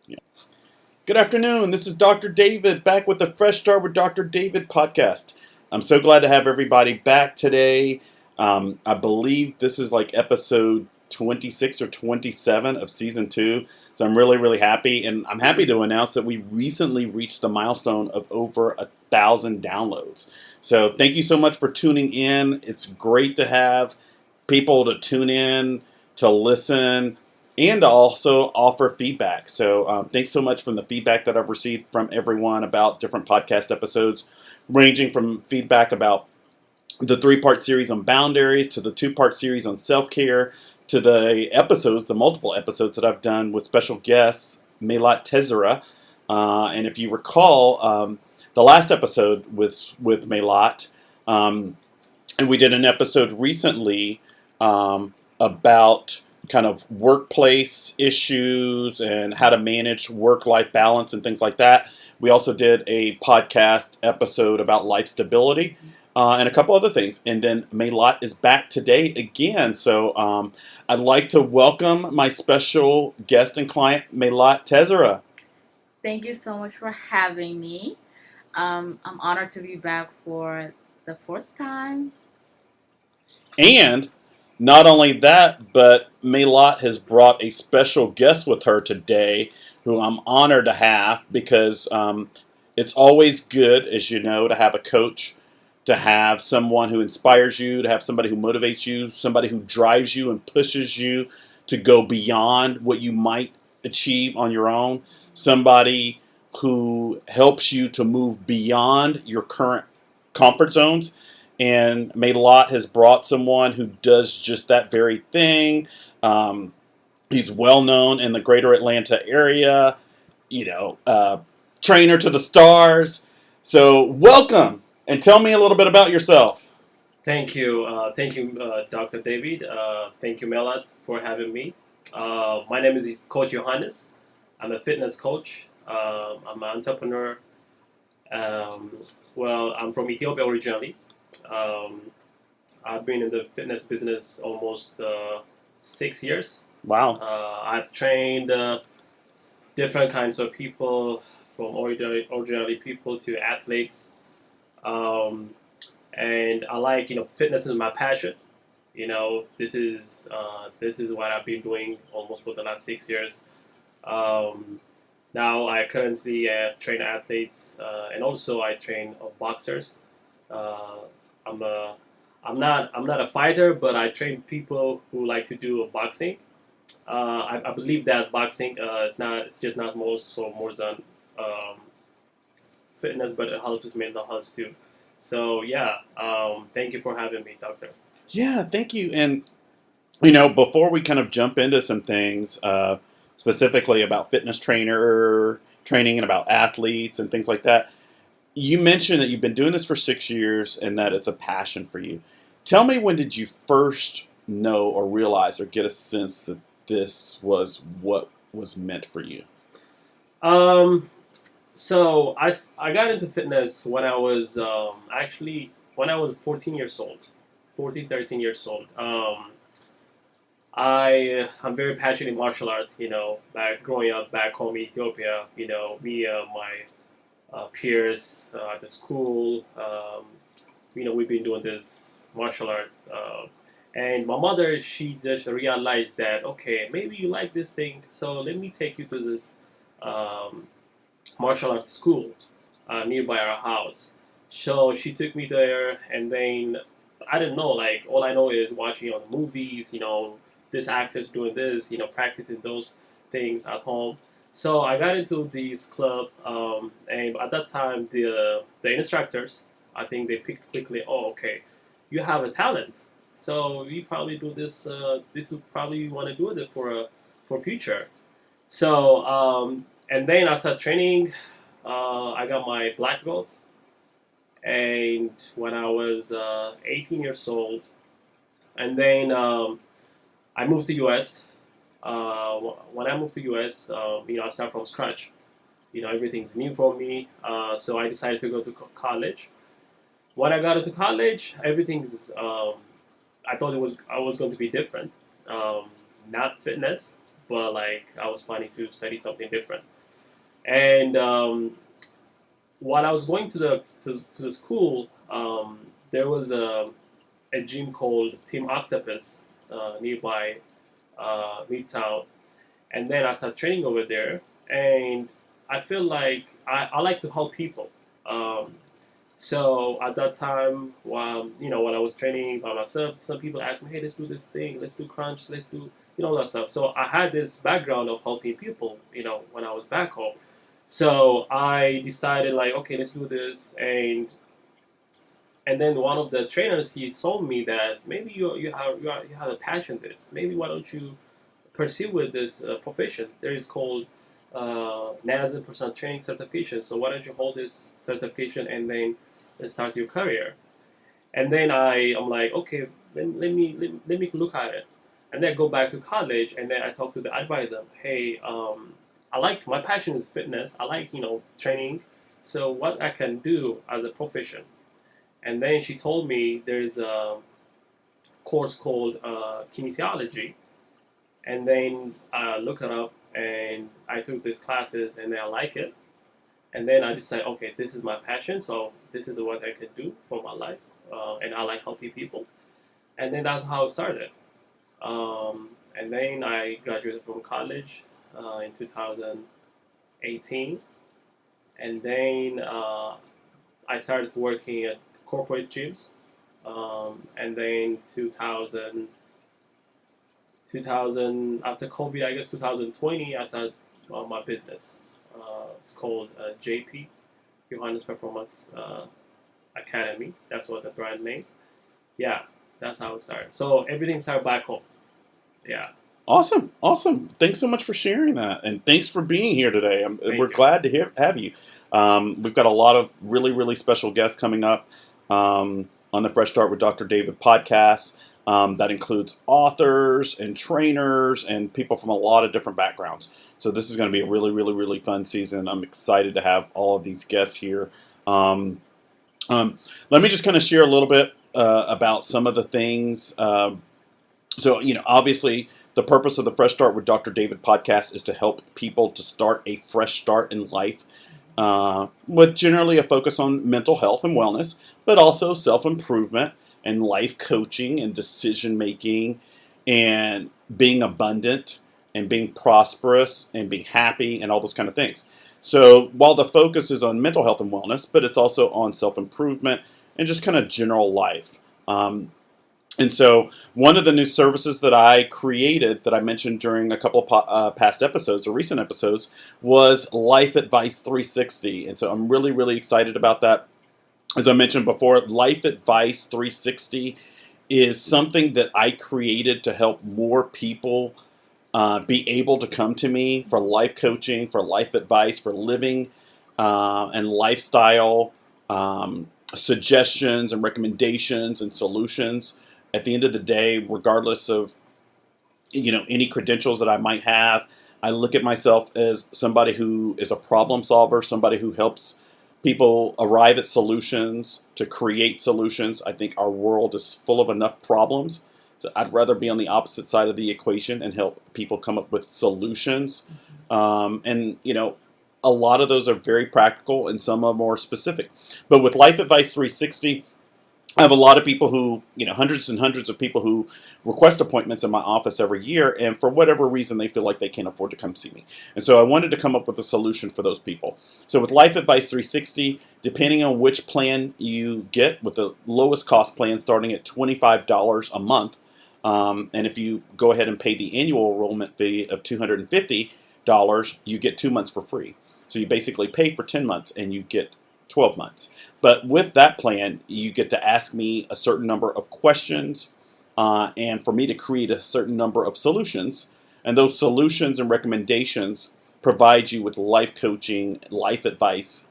Yeah. Good afternoon. This is Dr. David back with the Fresh Start with Dr. David podcast. I'm so glad to have everybody back today. I believe this is like episode 26 or 27 of season 2. So I'm really, really happy. And I'm happy to announce that we recently reached the milestone of over 1,000 downloads. So thank you so much for tuning in. It's great to have people to tune in, to listen, and to also offer feedback. So thanks so much from the feedback that I've received from everyone about different podcast episodes, ranging from feedback about the 3-part series on boundaries to the 2-part series on self-care to the episodes, the multiple episodes that I've done with special guests, Melat, Tezera. And if you recall, the last episode with Melat, and we did an episode recently about kind of workplace issues and how to manage work-life balance and things like that. We also did a podcast episode about life stability and a couple other things. And then Melat is back today again. So I'd like to welcome my special guest and client, Melat Tezera. Thank you so much for having me. I'm honored to be back for the fourth time. And not only that, but Melat has brought a special guest with her today who I'm honored to have because it's always good, as you know, to have a coach, to have someone who inspires you, to have somebody who motivates you, somebody who drives you and pushes you to go beyond what you might achieve on your own, somebody who helps you to move beyond your current comfort zones. And Melat has brought someone who does just that very thing. He's well known in the greater Atlanta area, you know, trainer to the stars. So, welcome and tell me a little bit about yourself. Thank you, Dr. David. Thank you, Melat, for having me. My name is Coach Johannes. I'm a fitness coach. I'm an entrepreneur. Um, I'm from Ethiopia originally. Um, I've been in the fitness business almost 6 years. Wow. I've trained different kinds of people, from ordinary people to athletes. Um, and I like, fitness is my passion. This is what I've been doing almost for the last 6 years. Um, Now I currently train athletes, and also I train boxers. Uh, I'm a I'm not a fighter, but I train people who like to do boxing. I believe that boxing it's just not more than um, fitness, but it helps mental health too. So yeah, thank you for having me, doctor. Yeah, thank you. And, you know, before we kind of jump into some things, specifically about fitness trainer training and about athletes and things like that, you mentioned that you've been doing this for 6 years and that it's a passion for you. Tell me, when did you first know or realize or get a sense that this was what was meant for you? Um, I got into fitness when I was when I was 14 years old, 14, 13 years old. I'm very passionate in martial arts. Back growing up back home in Ethiopia, me my peers at the school, we've been doing this martial arts. And my mother, she just realized that, okay, maybe you like this thing, so let me take you to this um, martial arts school nearby our house. So she took me there, and then I didn't know. Like, all I know is watching on the movies. This actor's doing this. Practicing those things at home. So I got into this club, and at that time, the instructors, I think they picked quickly. Oh, okay, you have a talent. So you probably do this. This is probably you want to do it for future. So and then I started training. I got my black belt, and when I was 18 years old, and then I moved to US. When I moved to US, I start from scratch. Everything's new for me. So I decided to go to college. When I got into college, everything's. I thought I was going to be different. Not fitness, but like I was planning to study something different. And while I was going to the school, there was a gym called Team Octopus nearby Midtown, and then I started training over there, and I feel like I like to help people. Um, so at that time, while when I was training by myself, some people asked me, "Hey, let's do this thing, let's do crunch, let's do all that stuff." So I had this background of helping people, when I was back home. So I decided like, okay, let's do this, and then one of the trainers he told me that maybe you have a passion for this. Maybe why don't you pursue with this profession? There is called NASM personal training certification. So why don't you hold this certification and then start your career? And then I'm like, okay, let me look at it. And then I go back to college, and then I talk to the advisor. Hey, I like my passion is fitness. I like training. So what I can do as a profession? And then she told me there's a course called kinesiology. And then I look it up, and I took these classes, and then I like it. And then I decided, okay, this is my passion, so this is what I could do for my life, and I like helping people. And then that's how it started. And then I graduated from college in 2018, and then I started working at corporate gyms. And then 2000 after COVID, I guess 2020, I started my business. It's called JP, Johannes Performance Academy. That's what the brand name. Yeah, that's how it started. So everything started back home. Yeah, Awesome, awesome. Thanks so much for sharing that, and thanks for being here today. We're thank you. glad to have you. We've got a lot of really, really special guests coming up on the Fresh Start with Dr. David podcast. That includes authors and trainers and people from a lot of different backgrounds. So this is going to be a really, really, really fun season. I'm excited to have all of these guests here. Let me just kind of share a little bit about some of the things. So, obviously, the purpose of the Fresh Start with Dr. David podcast is to help people to start a fresh start in life with generally a focus on mental health and wellness, but also self improvement and life coaching and decision making and being abundant and being prosperous and being happy and all those kind of things. So, while the focus is on mental health and wellness, but it's also on self improvement and just kind of general life. And so, one of the new services that I created that I mentioned during a couple of past episodes or recent episodes was Life Advice 360. And so, I'm really, really excited about that. As I mentioned before, Life Advice 360 is something that I created to help more people be able to come to me for life coaching, for life advice, for living and lifestyle suggestions and recommendations and solutions. At the end of the day, regardless of any credentials that I might have, I look at myself as somebody who is a problem solver, somebody who helps people arrive at solutions, to create solutions. I think our world is full of enough problems. So I'd rather be on the opposite side of the equation and help people come up with solutions. And a lot of those are very practical and some are more specific. But with Life Advice 360, I have a lot of people who, hundreds and hundreds of people who request appointments in my office every year, and for whatever reason, they feel like they can't afford to come see me. And so I wanted to come up with a solution for those people. So with Life Advice 360, depending on which plan you get, with the lowest cost plan starting at $25 a month, and if you go ahead and pay the annual enrollment fee of $250, you get 2 months for free. So you basically pay for 10 months and you get 12 months. But with that plan, you get to ask me a certain number of questions and for me to create a certain number of solutions. And those solutions and recommendations provide you with life coaching, life advice,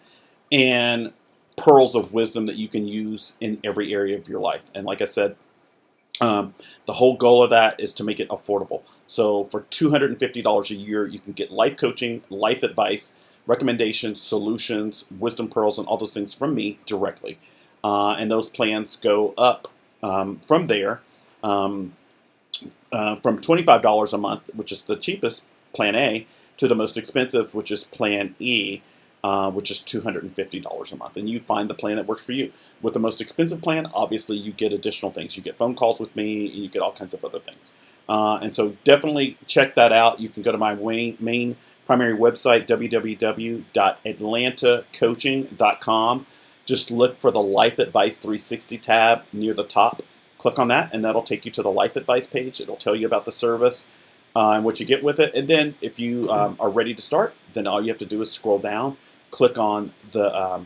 and pearls of wisdom that you can use in every area of your life. And like I said, the whole goal of that is to make it affordable. So for $250 a year, you can get life coaching, life advice, recommendations, solutions, wisdom pearls, and all those things from me directly. And those plans go up from there from $25 a month, which is the cheapest, plan A, to the most expensive, which is Plan E, which is $250 a month. And you find the plan that works for you. With the most expensive plan, obviously you get additional things. You get phone calls with me, and you get all kinds of other things. And so definitely check that out. You can go to my main primary website, www.atlantacoaching.com. Just look for the Life Advice 360 tab near the top. Click on that, and that'll take you to the Life Advice page. It'll tell you about the service and what you get with it. And then if you are ready to start, then all you have to do is scroll down, click on the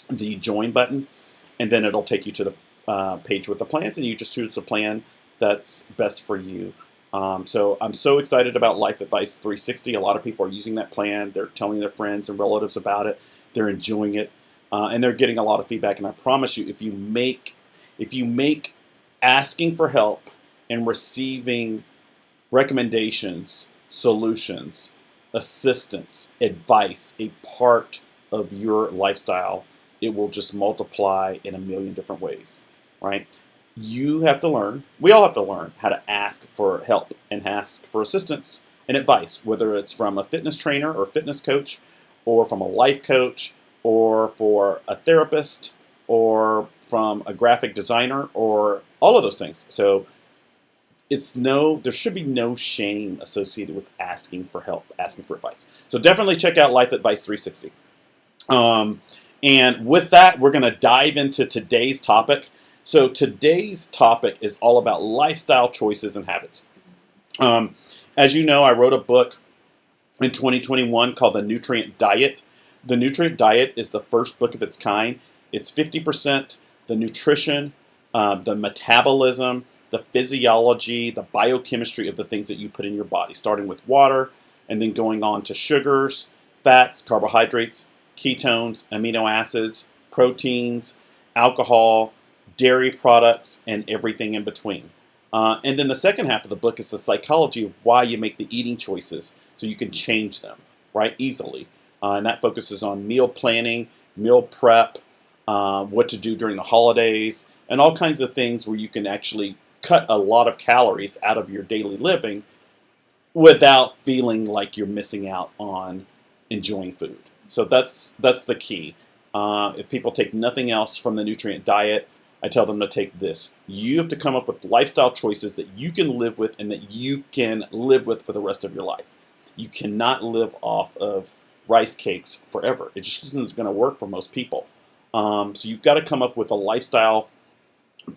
Join button, and then it'll take you to the page with the plans, and you just choose the plan that's best for you. So I'm so excited about Life Advice 360. A lot of people are using that plan. They're telling their friends and relatives about it. They're enjoying it, and they're getting a lot of feedback. And I promise you, if you make asking for help and receiving recommendations, solutions, assistance, advice a part of your lifestyle, it will just multiply in a million different ways, right? You have to learn, we all have to learn how to ask for help and ask for assistance and advice, whether it's from a fitness trainer or fitness coach, or from a life coach, or for a therapist, or from a graphic designer, or all of those things. So there should be no shame associated with asking for help, asking for advice. So definitely check out Life Advice 360. And with that, we're going to dive into today's topic. So today's topic is all about lifestyle choices and habits. As you know, I wrote a book in 2021 called The Nutrient Diet. The Nutrient Diet is the first book of its kind. It's 50% the nutrition, the metabolism, the physiology, the biochemistry of the things that you put in your body, starting with water and then going on to sugars, fats, carbohydrates, ketones, amino acids, proteins, alcohol, dairy products, and everything in between. And then the second half of the book is the psychology of why you make the eating choices so you can change them, right, easily. And that focuses on meal planning, meal prep, what to do during the holidays, and all kinds of things where you can actually cut a lot of calories out of your daily living without feeling like you're missing out on enjoying food. So that's the key. If people take nothing else from the nutrient diet, I tell them to take this. You have to come up with lifestyle choices that you can live with and that you can live with for the rest of your life. You cannot live off of rice cakes forever. It just isn't going to work for most people. So you've got to come up with a lifestyle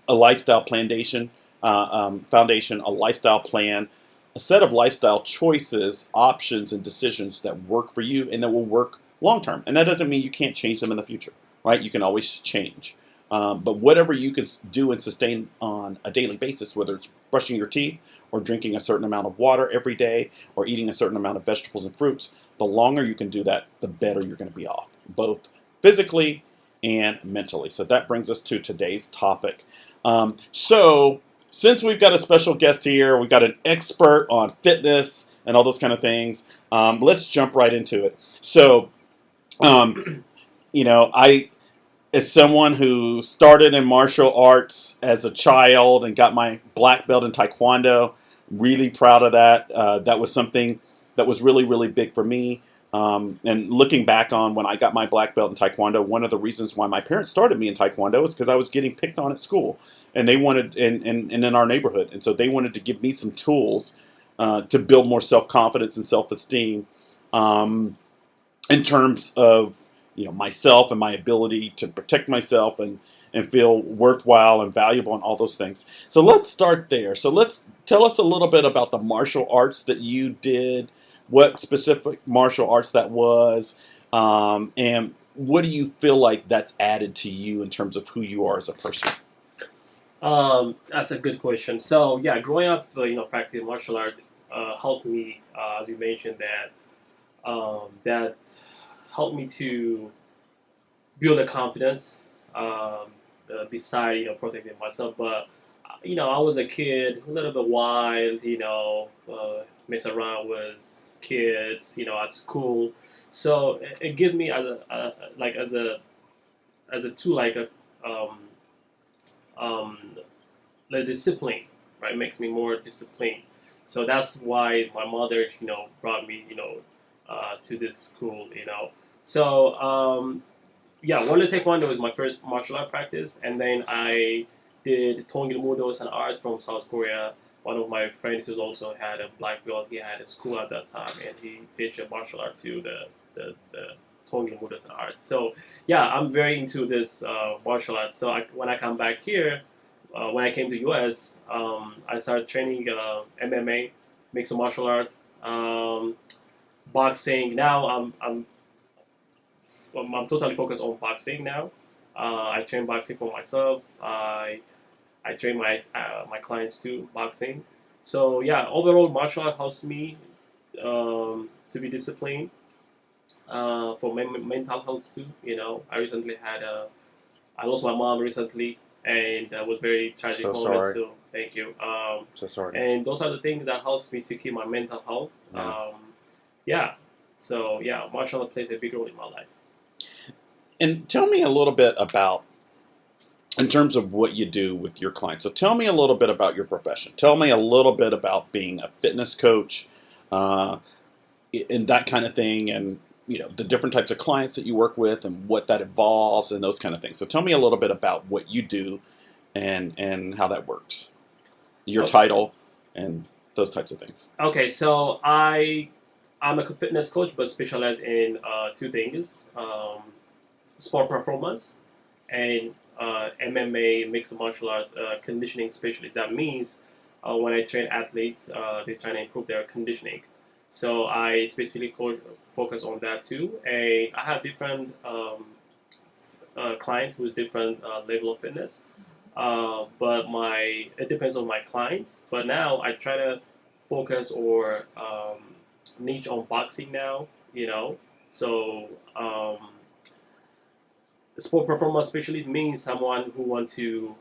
foundation, a lifestyle plan, a set of lifestyle choices, options, and decisions that work for you and that will work long term. And that doesn't mean you can't change them in the future, right? You can always change. But whatever you can do and sustain on a daily basis, whether it's brushing your teeth or drinking a certain amount of water every day or eating a certain amount of vegetables and fruits, the longer you can do that, the better you're going to be off, both physically and mentally. So that brings us to today's topic. So since we've got a special guest here, we've got an expert on fitness and all those kind of things, let's jump right into it. So, as someone who started in martial arts as a child and got my black belt in Taekwondo, really proud of that. That was something that was really, really big for me. And looking back on when I got my black belt in Taekwondo, one of the reasons why my parents started me in Taekwondo is because I was getting picked on at school, and they wanted, and in our neighborhood, and so they wanted to give me some tools to build more self-confidence and self-esteem in terms of myself and my ability to protect myself and feel worthwhile and valuable and all those things. So let's start there. So let's tell us a little bit about the martial arts that you did, what specific martial arts that was, and what do you feel like that's added to you in terms of who you are as a person? That's a good question. So yeah, growing up, practicing martial art helped me, as you mentioned, that helped me to build a confidence beside protecting myself. But I was a kid, a little bit wild, mess around with kids, at school. So it gave me as a tool, like a the discipline, right? Makes me more disciplined. So that's why my mother, brought me, to this school, So One to Taekwondo was my first martial art practice, and then I did Tongil Mudos and arts from South Korea. One of my friends who also had a black belt. He had a school at that time, and he teach a martial art to the Tongil Mudos and arts. So I'm very into this martial arts. So when I come back here, when I came to US, I started training MMA, mixed martial art, boxing. Now I'm totally focused on boxing now. I train boxing for myself. I train my clients too boxing. So overall martial art helps me to be disciplined for mental health too. I recently I lost my mom recently, and that was very tragic So moment. sorry. So thank you. So sorry. And those are the things that helps me to keep my mental health. So martial art plays a big role in my life. And tell me a little bit about, in terms of what you do with your clients. So tell me a little bit about your profession. Tell me a little bit about being a fitness coach, and that kind of thing, and the different types of clients that you work with, and what that involves, and those kind of things. So tell me a little bit about what you do, and how that works. Your title, and those types of things. Okay, so I'm a fitness coach, but specialize in two things: sport performance and MMA, mixed martial arts conditioning specialist. That means when I train athletes, they're trying to improve their conditioning. So I specifically focus on that too. And I have different clients with different level of fitness. But it depends on my clients. But now I try to focus or niche on boxing now. So sport performance specialist means someone who wants to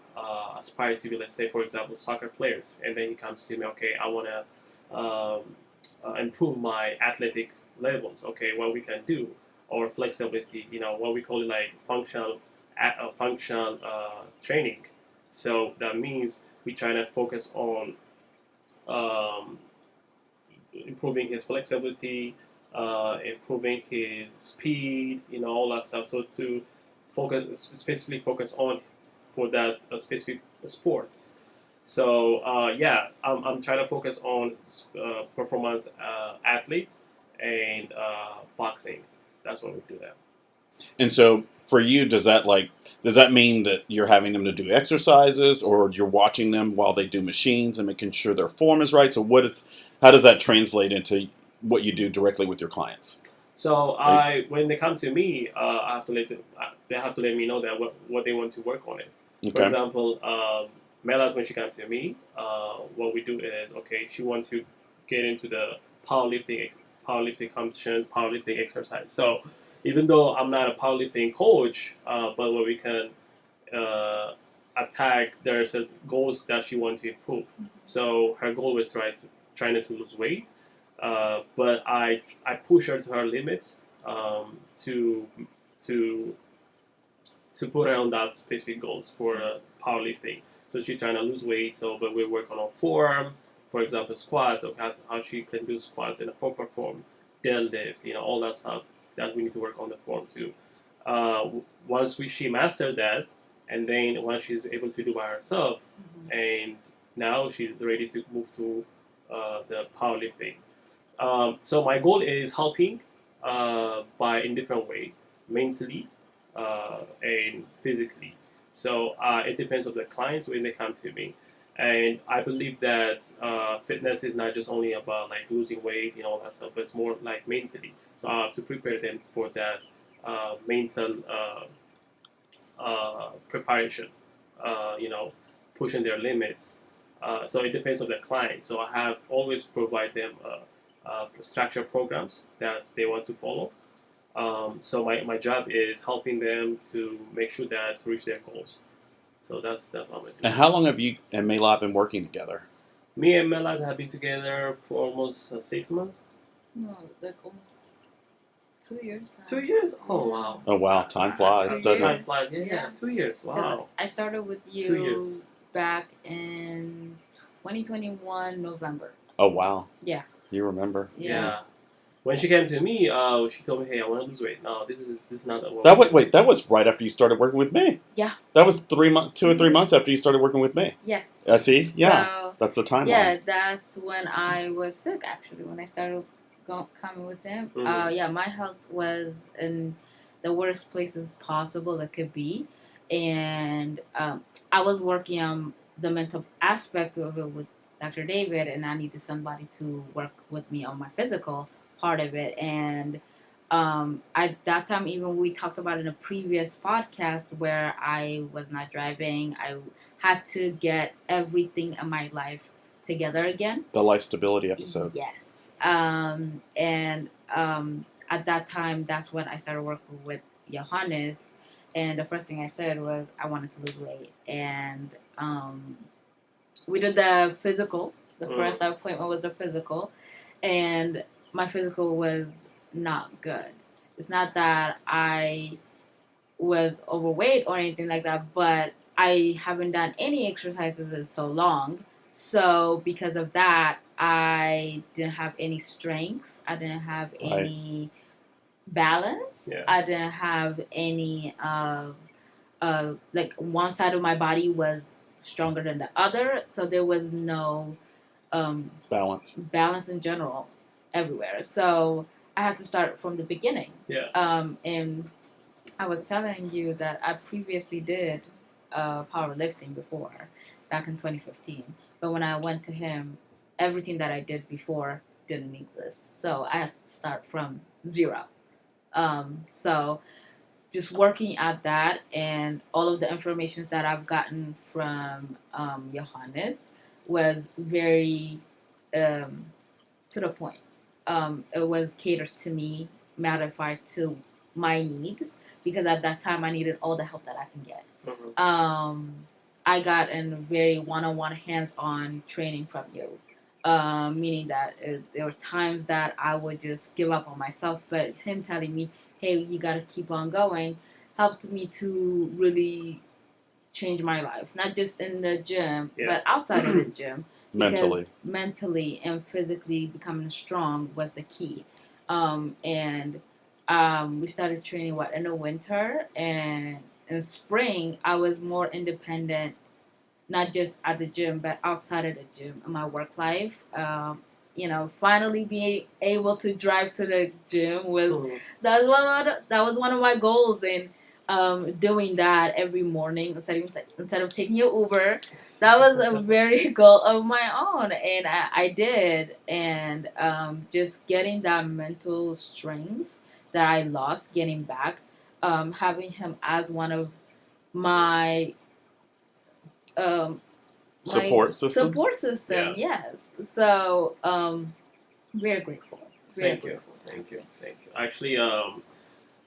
aspire to be, let's say, for example, soccer players, and then he comes to me, okay, I want to improve my athletic levels. Okay, what we can do, or flexibility, what we call it like functional training. So that means we try to focus on um, improving his flexibility, improving his speed, all that stuff. So to specifically focus on for that specific sports. So I'm trying to focus on performance athlete and boxing. That's what we do there. And so for you, does that mean that you're having them to do exercises, or you're watching them while they do machines and making sure their form is right? So how does that translate into what you do directly with your clients? So when they come to me, I have to they have to let me know that what they want to work on it. Okay. For example, Melat, when she comes to me, what we do is, okay, she wants to get into the powerlifting competition, powerlifting exercise. So even though I'm not a powerlifting coach, but what we can attack, there's goals that she wants to improve. So her goal was trying to lose weight. But I push her to her limits to put her on that specific goals for powerlifting. So she's trying to lose weight. So, but we work on her form, for example, squats. So how she can do squats in a proper form, deadlift, all that stuff that we need to work on the form too. Once she mastered that, and then once she's able to do by herself, and now she's ready to move to the powerlifting. So my goal is helping in different way, mentally and physically. So it depends on the clients when they come to me, and I believe that fitness is not just only about like losing weight, all that stuff, but it's more like mentally. So I have to prepare them for that mental preparation. Pushing their limits. So it depends on the client. So I have always provide them structured programs that they want to follow. So my job is helping them to make sure that to reach their goals. So that's what I'm doing. And how long have you and Melat been working together? Me and Melat have been together for almost 6 months. No, like almost 2 years now. 2 years? Oh wow! Oh wow, time flies, doesn't Time it? flies. Yeah, 2 years. Wow. I started with 2 you years. back in 2021 November. Oh wow. Yeah. You remember? Yeah. when she came to me, she told me, "Hey, I want to lose weight." No, this is not what That we was, wait, that was right after you started working with me. Yeah. That was 2 or 3 months after you started working with me. Yes. I see. Yeah, So, that's the timeline. yeah, that's when I was sick. Actually, when I started coming with him. Yeah, my health was in the worst places possible it could be, and I was working on the mental aspect of it with Dr. David, and I needed somebody to work with me on my physical part of it. And at that time, even we talked about in a previous podcast where I was not driving, I had to get everything in my life together again. The life stability episode. Yes. And at that time, that's when I started working with Johannes. And the first thing I said was I wanted to lose weight. And we did the physical. The first appointment was the physical. And my physical was not good. It's not that I was overweight or anything like that, but I haven't done any exercises in so long. So because of that, I didn't have any strength. I didn't have any balance. Yeah. I didn't have any like one side of my body was stronger than the other. So there was no balance in general everywhere. So I had to start from the beginning. Yeah. And I was telling you that I previously did powerlifting before, back in 2015. But when I went to him, everything that I did before didn't exist. So I had to start from zero. So just working at that and all of the information that I've gotten from Johannes was very to the point. It was catered to me, modified to my needs, because at that time I needed all the help that I can get. I got in very one-on-one, hands-on training from you, meaning that there were times that I would just give up on myself, but him telling me, hey, you got to keep on going, helped me to really change my life, not just in the gym, but outside of the gym. Mentally and physically becoming strong was the key. And we started training in the winter, and in spring I was more independent, not just at the gym but outside of the gym in my work life. Finally being able to drive to the gym was that was one of my goals, and doing that every morning instead of taking your Uber, that was a very goal of my own, and I did. And just getting that mental strength that I lost, getting back, having him as one of my support system. Yeah. Yes. So very grateful. Thank you. Actually,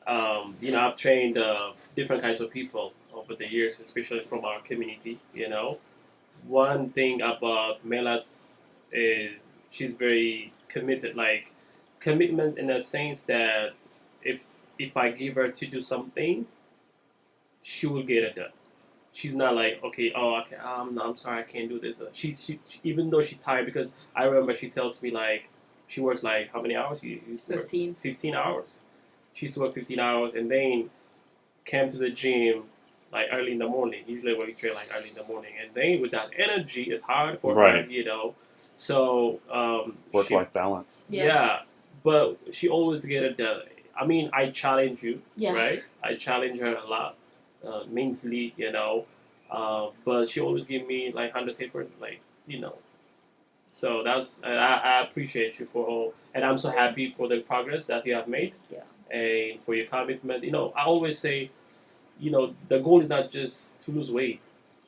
I've trained different kinds of people over the years, especially from our community. One thing about Melat is she's very committed. Like commitment in a sense that if I give her to do something, she will get it done. She's not like, okay, okay, I'm sorry, I can't do this. She even though she's tired, because I remember she tells me like she works like how many hours? You used to 15. Work? 15 hours. She used to work 15 hours and then came to the gym like early in the morning. Usually we train like early in the morning, and then with that energy, it's hard for her, So work-life balance. Yeah, but she always get it done. I mean, I challenge you, right? I challenge her a lot, mentally, but she always give me like 100%, So I appreciate you for all, and I'm so happy for the progress that you have made, and for your commitment. I always say, the goal is not just to lose weight.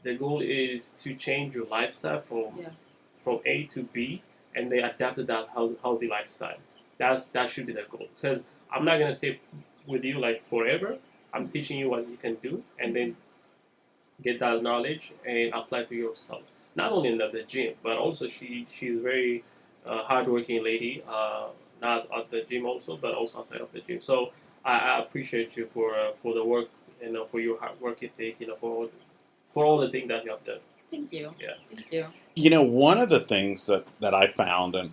The goal is to change your lifestyle from A to B, and they adapted that healthy lifestyle. That should be the goal. Because I'm not gonna stay with you like forever. I'm teaching you what you can do, and then get that knowledge and apply to yourself. Not only in the gym, but also she's very hardworking lady. Not at the gym also, but also outside of the gym. So I appreciate you for the work, for your hard work ethic, for all the things that you have done. Thank you. Yeah. Thank you. One of the things that I found, and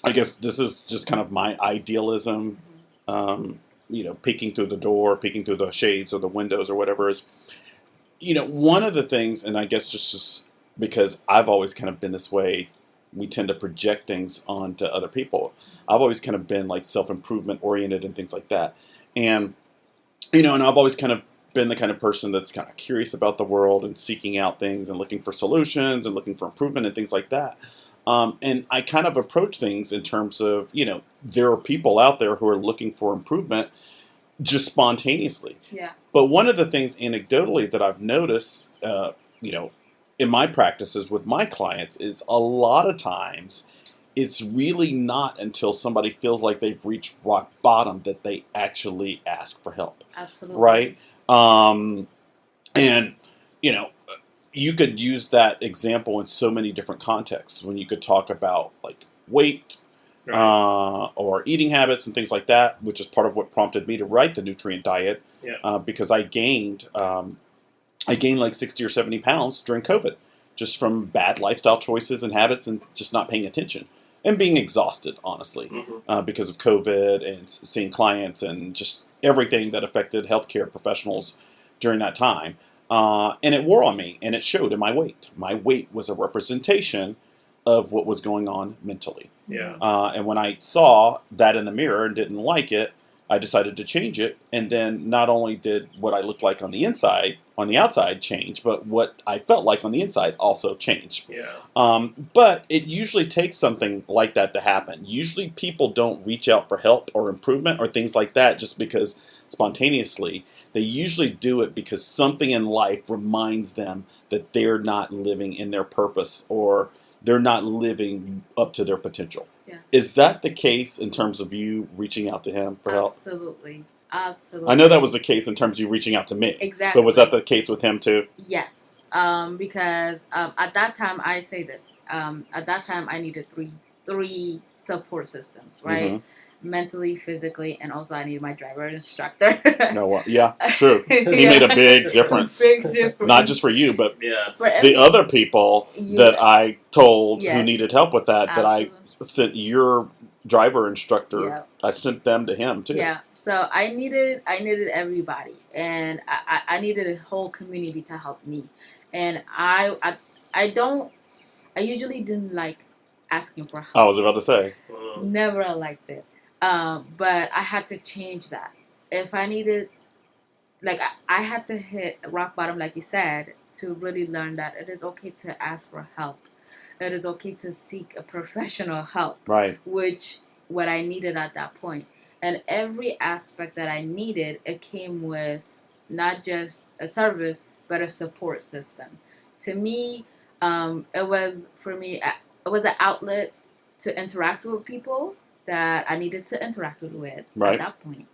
I guess this is just kind of my idealism, peeking through the door, peeking through the shades or the windows or whatever is, one of the things, and I guess just because I've always kind of been this way, we tend to project things onto other people. I've always kind of been like self-improvement oriented and things like that. And, and I've always kind of been the kind of person that's kind of curious about the world and seeking out things and looking for solutions and looking for improvement and things like that. And I kind of approach things in terms of, there are people out there who are looking for improvement just spontaneously. Yeah. But one of the things anecdotally that I've noticed, in my practices with my clients is a lot of times it's really not until somebody feels like they've reached rock bottom that they actually ask for help. Absolutely. Right? And, you could use that example in so many different contexts when you could talk about like weight, or eating habits and things like that, which is part of what prompted me to write the nutrient diet, because I gained like 60 or 70 pounds during COVID, just from bad lifestyle choices and habits and just not paying attention and being exhausted, honestly, because of COVID and seeing clients and just everything that affected healthcare professionals during that time. And it wore on me, and it showed in my weight. My weight was a representation of what was going on mentally. Yeah. And when I saw that in the mirror and didn't like it, I decided to change it. And then not only did what I looked like on the outside change, but what I felt like on the inside also changed. Yeah. But it usually takes something like that to happen. Usually people don't reach out for help or improvement or things like that just because spontaneously. They usually do it because something in life reminds them that they're not living in their purpose or they're not living up to their potential. Yeah. Is that the case in terms of you reaching out to him for help? Absolutely. Absolutely. I know that was the case in terms of you reaching out to me. Exactly. But was that the case with him too? Yes. Because at that time, I say this. At that time, I needed three support systems, right? Mm-hmm. Mentally, physically, and also I needed my driver and instructor. No, yeah, true. He made a big difference. Big difference. Not just for you, but For the other people that I told who Yes. needed help with that, Absolutely. that I sent your driver instructor, Yeah. I sent them to him too. Yeah. So I needed everybody, and I needed a whole community to help me. And I usually didn't like asking for help. I was about to say. Never liked it. But I had to change that. If I needed, like, I had to hit rock bottom, like you said, to really learn that it is okay to ask for help. It is okay to seek a professional help. Right. Which, what I needed at that point. And every aspect that I needed, it came with not just a service, but a support system. To me, it was an outlet to interact with people that I needed to interact with Right. at that point.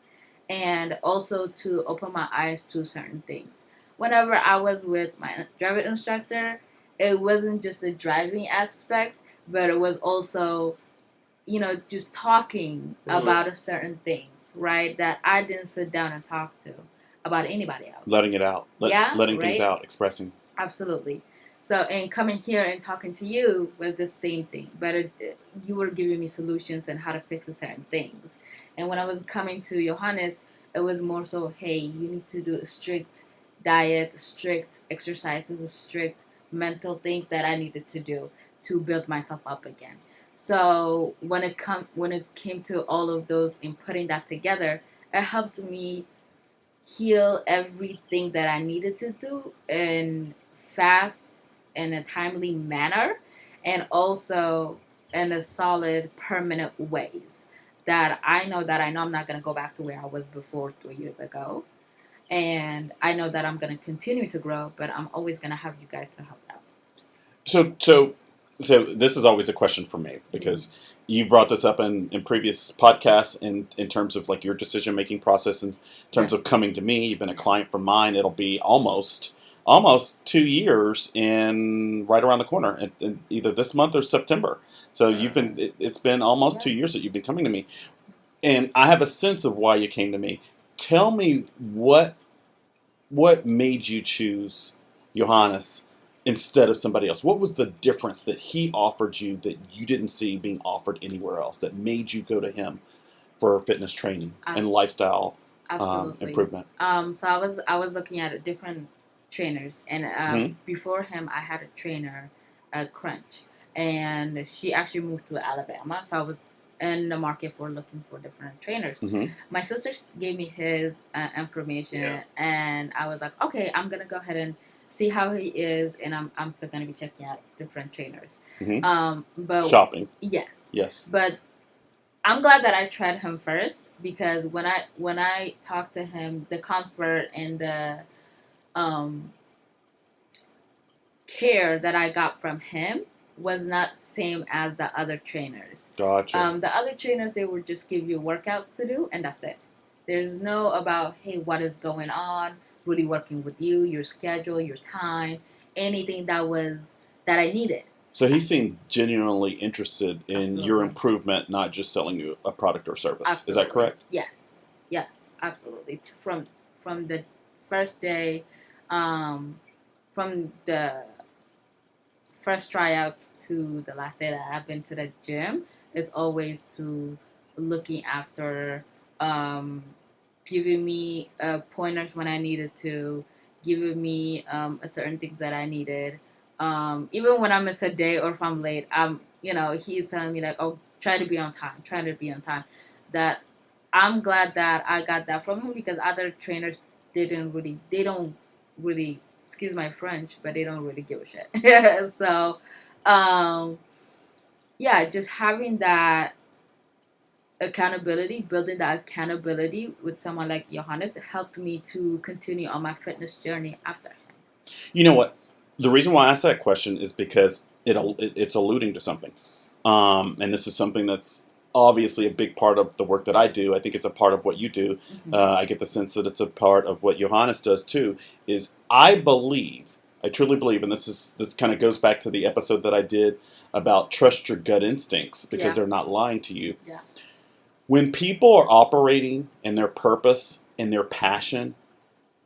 And also to open my eyes to certain things. Whenever I was with my driving instructor, it wasn't just a driving aspect, but it was also, just talking about a certain things, right? That I didn't sit down and talk to about anybody else. Letting it out. Letting things out, expressing. Absolutely. So, and coming here and talking to you was the same thing, but you were giving me solutions and how to fix certain things. And when I was coming to Johannes, it was more so, hey, you need to do a strict diet, strict exercises, strict mental things that I needed to do to build myself up again. So when it came to all of those and putting that together, it helped me heal everything that I needed to do in fast in a timely manner, and also in a solid, permanent ways that I know I'm not going to go back to where I was before 3 years ago. And I know that I'm going to continue to grow, but I'm always going to have you guys to help out. So this is always a question for me because you brought this up in previous podcasts in terms of like your decision-making process in terms of coming to me. You've been a client for mine. It'll be almost 2 years in right around the corner in either this month or September. So it's been almost 2 years that you've been coming to me. And I have a sense of why you came to me. Tell me what made you choose Johannes instead of somebody else? What was the difference that he offered you that you didn't see being offered anywhere else that made you go to him for fitness training and lifestyle Absolutely. improvement? So I was looking at different trainers, and before him, I had a trainer, Crunch, and she actually moved to Alabama. So I was in the market for looking for different trainers. My sister gave me his information, and I was like, okay, I'm gonna go ahead and see how he is, and I'm still gonna be checking out different trainers. But shopping. Yes. But I'm glad that I tried him first, because when I talked to him, the comfort and the care that I got from him was not same as the other trainers. Gotcha. The other trainers, they would just give you workouts to do, and that's it. There's no about, hey, what is going on, really working with you, your schedule, your time, anything that I needed. So he seemed genuinely interested in Absolutely. your improvement, not just selling you a product or service. Absolutely. Is that correct? Yes, absolutely. From the first day, from the first tryouts to the last day that I've been to the gym, is always to looking after, giving me pointers when I needed to, giving me certain things that I needed. Even when I miss a day or if I'm late, he's telling me like, oh, try to be on time. That I'm glad that I got that from him, because other trainers they don't really, excuse my French, but they don't really give a shit. So, just having that accountability, building that accountability with someone like Johannes helped me to continue on my fitness journey after him. You know what? The reason why I asked that question is because it's alluding to something. And this is something that's obviously a big part of the work that I do. I think it's a part of what you do. I get the sense that it's a part of what Johannes does too. I truly believe, and this kind of goes back to the episode that I did about trust your gut instincts, because they're not lying to you. Yeah. When people are operating in their purpose and their passion,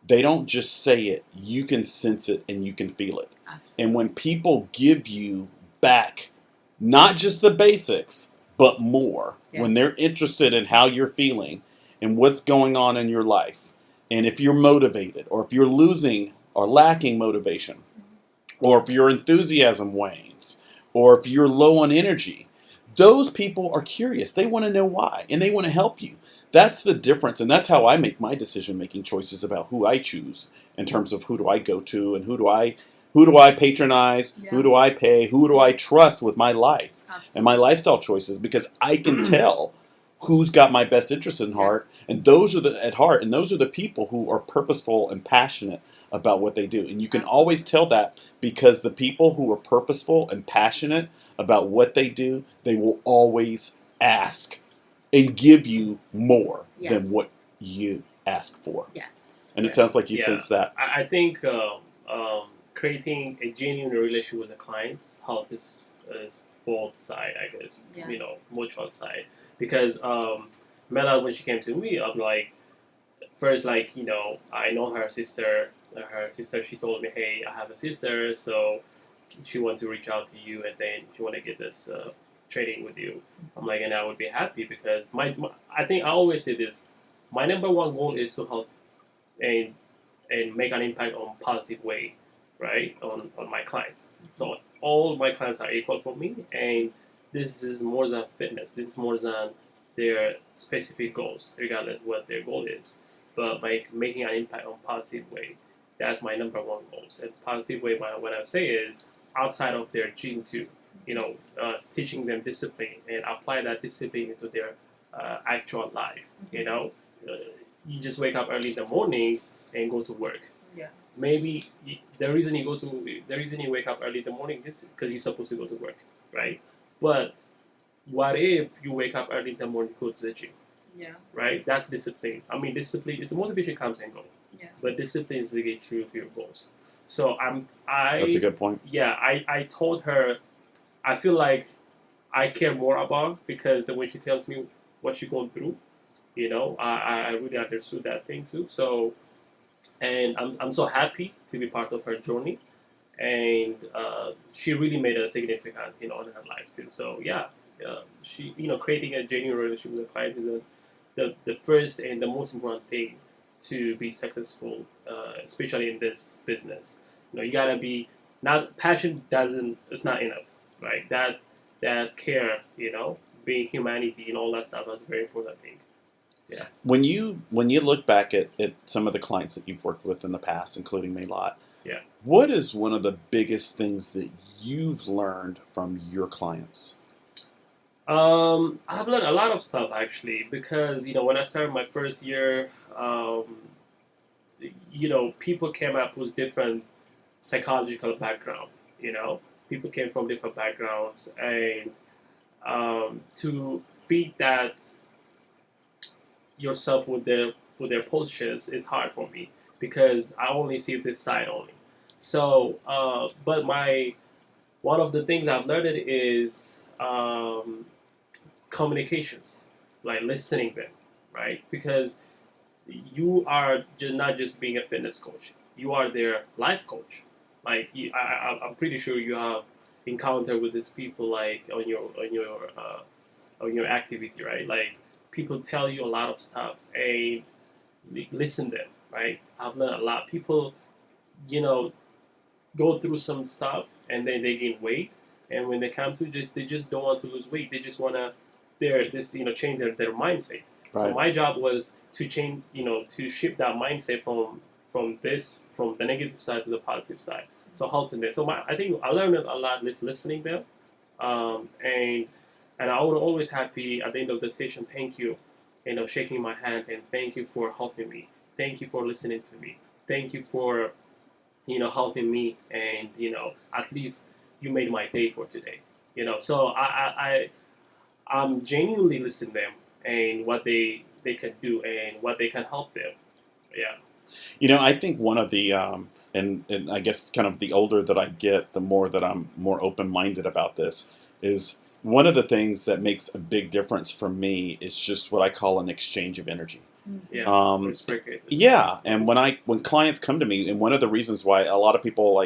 they don't just say it. You can sense it and you can feel it. Absolutely. And when people give you back, not just the basics, but more, when they're interested in how you're feeling and what's going on in your life, and if you're motivated, or if you're losing or lacking motivation, or if your enthusiasm wanes, or if you're low on energy, those people are curious. They want to know why, and they want to help you. That's the difference, and that's how I make my decision-making choices about who I choose in terms of who do I go to and who do I patronize, who do I pay, who do I trust with my life and my lifestyle choices, because I can tell who's got my best interest in heart, and those are the people who are purposeful and passionate about what they do. And you can always tell that, because the people who are purposeful and passionate about what they do, they will always ask and give you more than what you ask for. Yes. And it sounds like you sense that. I think creating a genuine relationship with the clients helps both sides, I guess. Mutual side. Because Melat, when she came to me, I'm like, first, like, I know her sister. She told me, hey, I have a sister, so she wants to reach out to you, and then she want to get this training with you. I'm like, and I would be happy, because I think I always say this. My number one goal is to help and make an impact on positive way, right, on my clients. So all my clients are equal for me, and this is more than fitness. This is more than their specific goals, regardless what their goal is. But by making an impact on positive way, that's my number one goals. And positive way, what I say is outside of their gym too. Teaching them discipline and apply that discipline into their actual life. You just wake up early in the morning and go to work. Yeah. Maybe the reason you wake up early in the morning is because you're supposed to go to work, right? But what if you wake up early in the morning to go to the gym? Yeah. Right? That's discipline. I mean, discipline is motivation comes and goes. Yeah. But discipline is to get true to your goals. So That's a good point. Yeah, I told her I feel like I care more about, because the way she tells me what she's going through, I really understood that thing too. So, and I'm so happy to be part of her journey. and she really made a significant, in her life too. So yeah, she, creating a genuine relationship with a client is the first and the most important thing to be successful, especially in this business. You gotta be, not passion doesn't, it's not enough, right? That care, being humanity and all that stuff, that's a very important thing. Yeah. When you look back at some of the clients that you've worked with in the past, including Melat, Yeah. what is one of the biggest things that you've learned from your clients? I've learned a lot of stuff actually, because when I started my first year, people came up with different psychological background. People came from different backgrounds, and to feed that yourself with their postures is hard for me, because I only see this side only. So, but one of the things I've learned is communications, like listening them, right? Because you are not just being a fitness coach; you are their life coach. Like I'm pretty sure you have encountered with these people, like on your activity, right? Like people tell you a lot of stuff, and listen them, right? I've learned a lot. People, you know, go through some stuff, and then they gain weight, and when they come to, they just don't want to lose weight. They just wanna change their mindset. So Right. my job was to change, to shift that mindset from the negative side to the positive side. So helping them. So I think I learned a lot listening them, and I would always happy at the end of the session. Thank you, shaking my hand, and thank you for helping me. Thank you for listening to me. Thank you for helping me, and at least you made my day for today. So I'm genuinely listening to them, and what they can do, and what they can help them. Yeah. I think one of the, and I guess kind of the older that I get, the more that I'm more open-minded about this, is one of the things that makes a big difference for me is just what I call an exchange of energy. Yeah. Um, yeah, and when clients come to me, and one of the reasons why a lot of people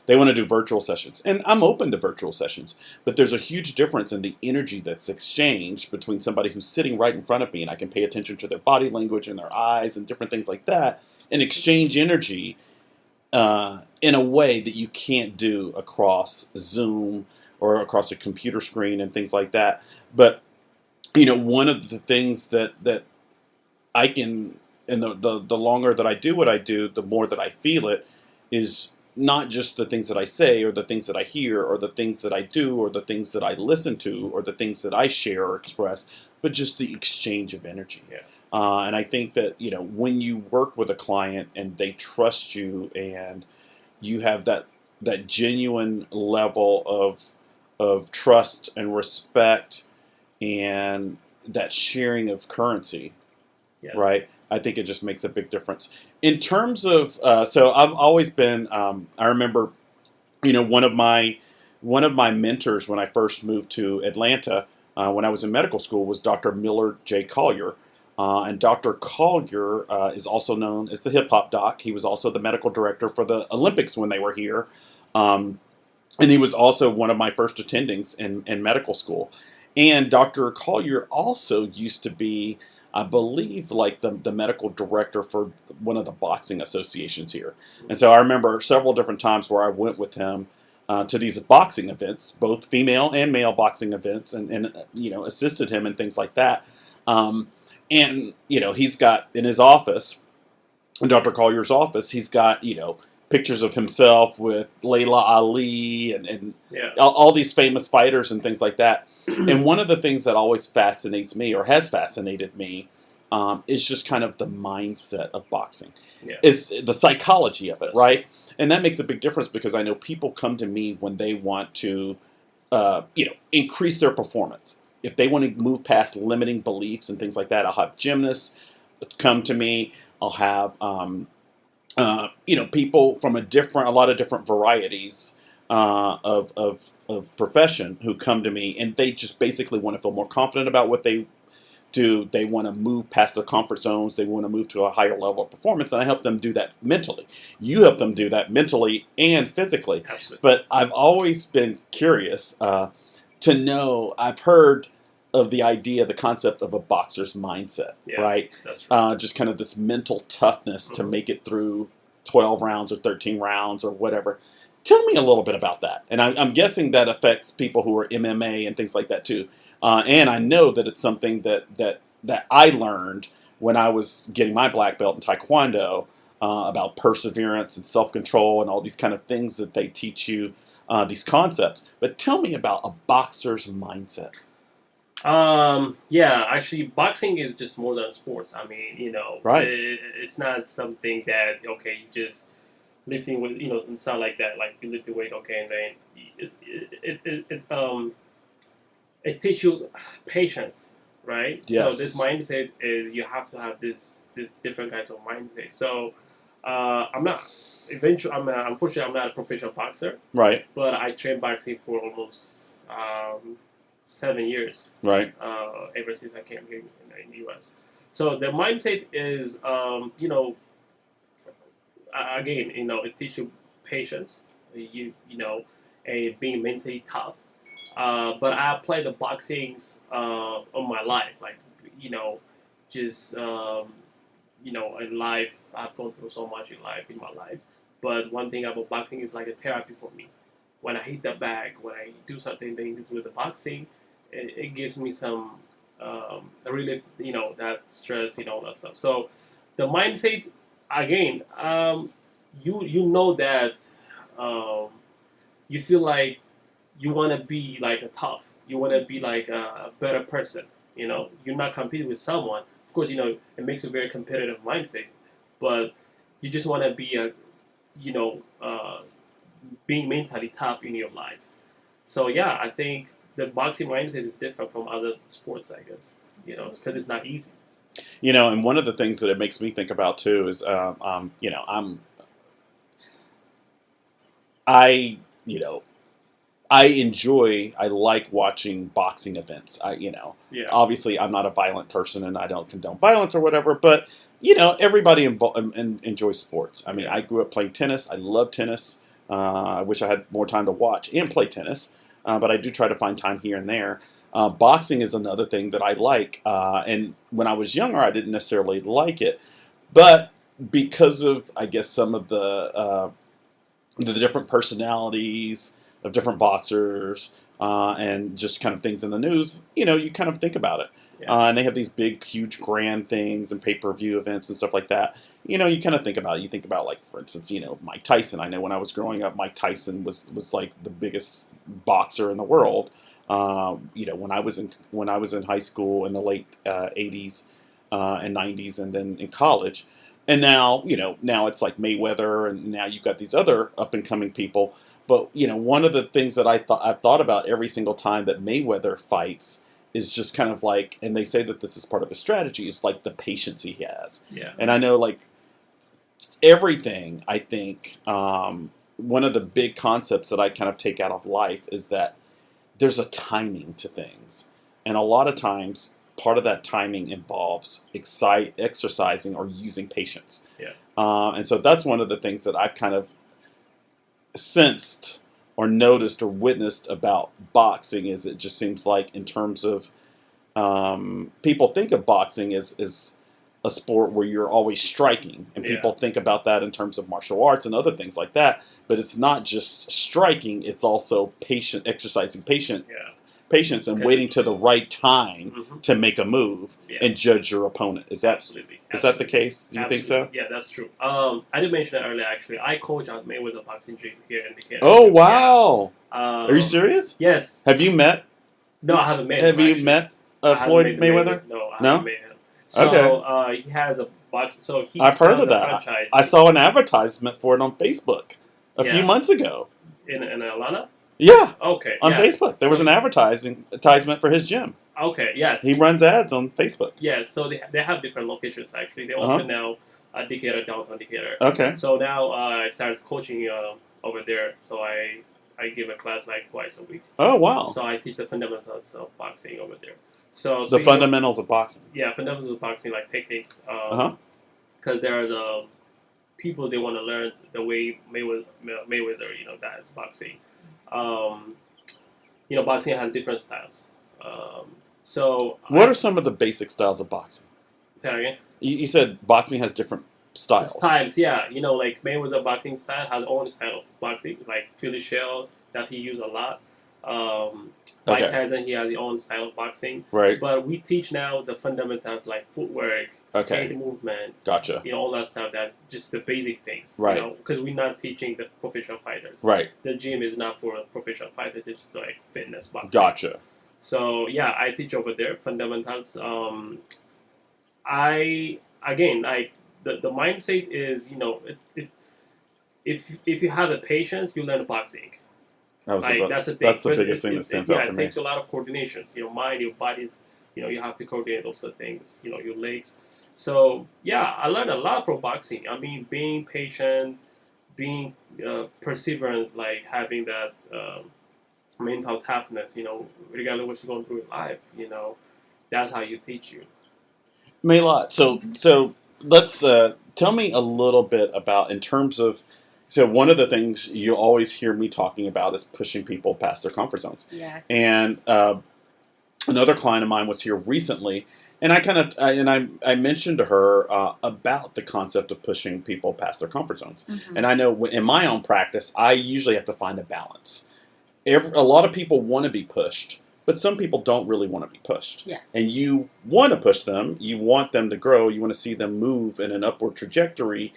they want to do virtual sessions, and I'm open to virtual sessions, but there's a huge difference in the energy that's exchanged between somebody who's sitting right in front of me, and I can pay attention to their body language and their eyes and different things like that, and exchange energy in a way that you can't do across Zoom or across a computer screen and things like that. But one of the things that I can, and the longer that I do what I do, the more that I feel it, is not just the things that I say or the things that I hear or the things that I do or the things that I listen to or the things that I share or express, but just the exchange of energy. Yeah. And I think that, when you work with a client and they trust you and you have that genuine level of trust and respect and that sharing of currency, Yeah. right? I think it just makes a big difference. In terms of, so I've always been, I remember, one of my mentors when I first moved to Atlanta, when I was in medical school, was Dr. Millard J. Collier. And Dr. Collier is also known as the hip hop doc. He was also the medical director for the Olympics when they were here. And he was also one of my first attendings in medical school. And Dr. Collier also used to be, I believe, like the medical director for one of the boxing associations here. And so I remember several different times where I went with him to these boxing events, both female and male boxing events, and assisted him in things like that. And he's got in his office, in Dr. Collier's office, he's got pictures of himself with Layla Ali and Yeah. all these famous fighters and things like that. And one of the things that always fascinates me, or has fascinated me, is just kind of the mindset of boxing. Yeah. It's the psychology of it, right? And that makes a big difference because I know people come to me when they want to, increase their performance. If they want to move past limiting beliefs and things like that, I'll have gymnasts come to me. I'll have people from a lot of different varieties of profession who come to me, and they just basically want to feel more confident about what they do they want to move past their comfort zones? They want to move to a higher level of performance, and I help them do that mentally. You help them do that mentally and physically. Absolutely. But I've always been curious to know. I've heard of the idea, the concept of a boxer's mindset, Yeah, right? that's true. Just kind of this mental toughness to make it through 12 rounds or 13 rounds or whatever. Tell me a little bit about that. And I'm guessing that affects people who are MMA and things like that too. And I know that it's something that I learned when I was getting my black belt in Taekwondo about perseverance and self-control and all these kind of things that they teach you, these concepts. But tell me about a boxer's mindset. Yeah, actually, boxing is just more than sports. I mean, Right. it's not something that, okay, you just lifting with, it's not like that. Like you lift the weight, okay, and then it teaches you patience, right? So Yes. this mindset is you have to have this different kinds of mindset. So I'm not unfortunately I'm not a professional boxer, Right. but I trained boxing for almost 7 years. Right. Ever since I came here in the U.S. So the mindset is, again, it teaches you patience, and being mentally tough. But I apply the boxings on my life, like just in life. I've gone through so much in my life. But one thing about boxing is like a therapy for me. When I hit the bag, when I do something things with the boxing, it gives me some relief, that stress, all that stuff. So the mindset, again, you know that you feel like you want to be like a tough, you want to be like a better person. You're not competing with someone. Of course, it makes a very competitive mindset, but you just want to be you know, uh, being mentally tough in your life. So yeah, I think the boxing mindset is different from other sports, I guess. Because it's not easy. And one of the things that it makes me think about too is, I, you know, I like watching boxing events. Yeah. Obviously I'm not a violent person and I don't condone violence or whatever, but everybody enjoys sports. I mean, Yeah. I grew up playing tennis. I love tennis. I wish I had more time to watch and play tennis, but I do try to find time here and there. Boxing is another thing that I like, and when I was younger, I didn't necessarily like it, but because of, I guess, some of the different personalities of different boxers, and just kind of things in the news, you kind of think about it. Yeah. And they have these big, huge, grand things and pay-per-view events and stuff like that. You kind of think about it. You think about, like, for instance, Mike Tyson. I know when I was growing up, Mike Tyson was like the biggest boxer in the world. When I was in high school in the late '80s and '90s, and then in college. And now, now it's like Mayweather, and now you've got these other up and coming people. But one of the things that I've thought about every single time that Mayweather fights is just kind of like, and they say that this is part of his strategy, is like the patience he has. Yeah. And I know, like, everything, I think, one of the big concepts that I kind of take out of life is that there's a timing to things, and a lot of times part of that timing involves exercising or using patience. Yeah. And so that's one of the things that I've kind of sensed or noticed or witnessed about boxing. Is it just seems like, in terms of, people think of boxing as a sport where you're always striking, and Yeah. people think about that in terms of martial arts and other things like that. But it's not just striking; it's also exercising patience and Okay. waiting to the right time Mhm. to make a move Yeah. and judge your opponent. Is that Absolutely. the case? Do you think so? Yeah, that's true. I did mention that earlier. Actually, I coach at Mayweather boxing gym here in Decatur. Oh, wow! Yeah. Are you serious? Yes. Have you met? No, I haven't met him. Have you Actually. met I haven't Floyd met Mayweather? No, I No? haven't met him. So Okay. he has a box. So he I've heard sells of a that. franchise. I saw an advertisement for it on Facebook a few Yeah. months ago. in Atlanta. Yeah, Okay. on Yeah. Facebook. There was an advertisement for his gym. Okay. Yes. He runs ads on Facebook. Yeah. So they have different locations actually. They Uh-huh. open now at Decatur, downtown Decatur. Okay. So now I started coaching over there. So I give a class like twice a week. Oh, wow. So I teach the fundamentals of boxing over there. So The speaking of, fundamentals of boxing. yeah, fundamentals of boxing, like techniques, Uh because there are the people they want to learn the way Mayweather, does boxing. Um, boxing has different styles. So What I are some of the basic styles of boxing? say that again. You said boxing has different The styles. styles, yeah, like Mayweather boxing style has own style of boxing, like Philly shell that he used a lot. Um, Mike Okay. Tyson, he has his own style of boxing. Right. But we teach now the fundamentals like footwork, Okay. hand movement, Gotcha. all that stuff. That just the basic things, Right. because we're not teaching the professional fighters. Right. The gym is not for professional fighters; it's just like fitness boxing. Gotcha. So yeah, I teach over there fundamentals. I again like the mindset is if you have the patience, you learn boxing. That's the thing. That's the biggest thing that stands out to It me. takes a lot of coordinations. Mind, your bodies. You have to coordinate those things. Your legs. So yeah, I learned a lot from boxing. I mean, being patient, being perseverant, like having that mental toughness. Regardless of what you're going through in life. That's how you teach you. Melat, so let's tell me a little bit about in terms of. So one of the things you always hear me talking about is pushing people past their comfort zones. Yes. And another client of mine was here recently, and I mentioned to her about the concept of pushing people past their comfort zones. Mm-hmm. And I know in my own practice, I usually have to find a balance. A lot of people want to be pushed, but some people don't really want to be pushed. Yes. And you want to push them, you want them to grow, you want to see them move in an upward trajectory.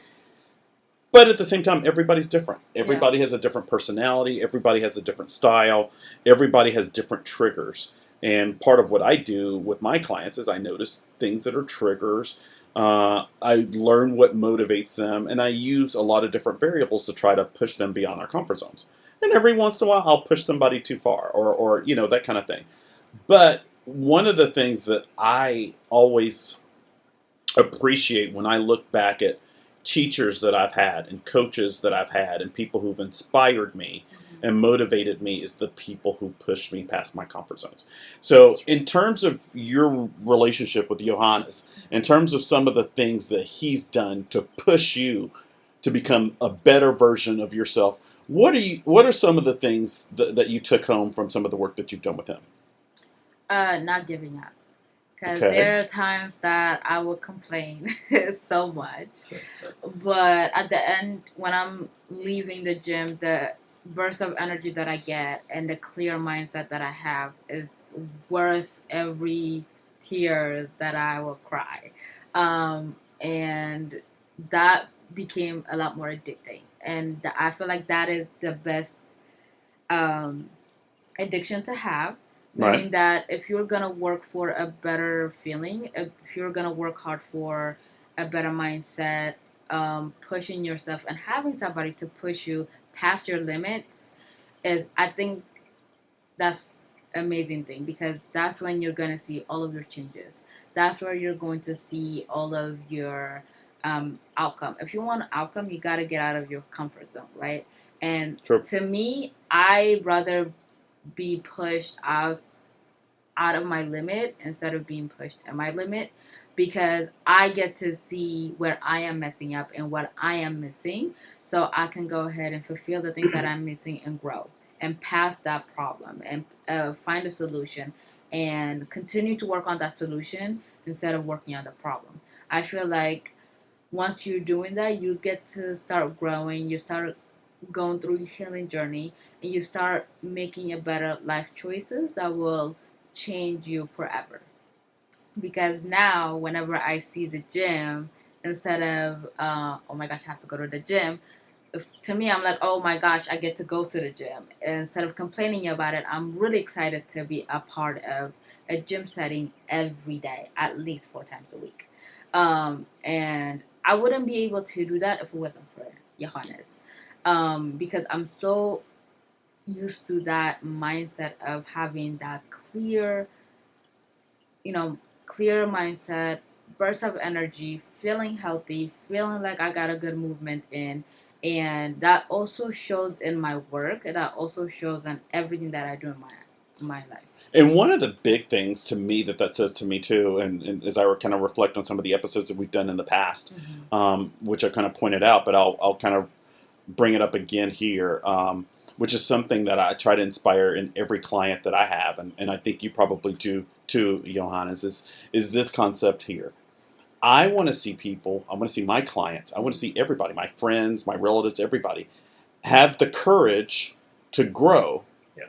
But at the same time, everybody's different. Everybody has a different personality. Everybody has a different style. Everybody has different triggers. And part of what I do with my clients is I notice things that are triggers. I learn what motivates them, and I use a lot of different variables to try to push them beyond their comfort zones. And every once in a while, I'll push somebody too far, or that kind of thing. But one of the things that I always appreciate when I look back at teachers that I've had and coaches that I've had and people who've inspired me and motivated me is the people who push me past my comfort zones. So in terms of your relationship with Johannes, in terms of some of the things that he's done to push you to become a better version of yourself, what are some of the things that you took home from some of the work that you've done with him? Not giving up. Because Okay. there are times that I will complain so much. But at the end, when I'm leaving the gym, the burst of energy that I get and the clear mindset that I have is worth every tears that I will cry. And that became a lot more addicting. And I feel like that is the best um, addiction to have. Meaning Right. that if you're gonna work for a better feeling, if you're gonna work hard for a better mindset, pushing yourself and having somebody to push you past your limits is, I think, that's amazing thing, because that's when you're gonna see all of your changes. That's where you're going to see all of your outcome. If you want outcome, you gotta get out of your comfort zone, right? And True. to me, I rather be pushed out of my limit instead of being pushed at my limit, because I get to see where I am messing up and what I am missing, so I can go ahead and fulfill the things that I'm missing and grow and pass that problem and find a solution and continue to work on that solution instead of working on the problem. I feel like once you're doing that, you get to start growing, you start going through your healing journey, and you start making a better life choices that will change you forever. Because now, whenever I see the gym, instead of oh my gosh, I have to go to the gym, to me, I'm like, oh my gosh, I get to go to the gym. Instead of complaining about it, I'm really excited to be a part of a gym setting every day, at least 4 times a week. And I wouldn't be able to do that if it wasn't for Johannes. Because I'm so used to that mindset of having that clear mindset, burst of energy, feeling healthy, feeling like I got a good movement in. And that also shows in my work. And that also shows in everything that I do in my my life. And one of the big things to me that says to me too, and as I kind of reflect on some of the episodes that we've done in the past, which I kind of pointed out, but I'll kind of bring it up again here, which is something that I try to inspire in every client that I have, and I think you probably do too, Johannes, is this concept here. I want to see people, I want to see my clients, I want to see everybody, my friends, my relatives, everybody, have the courage to grow,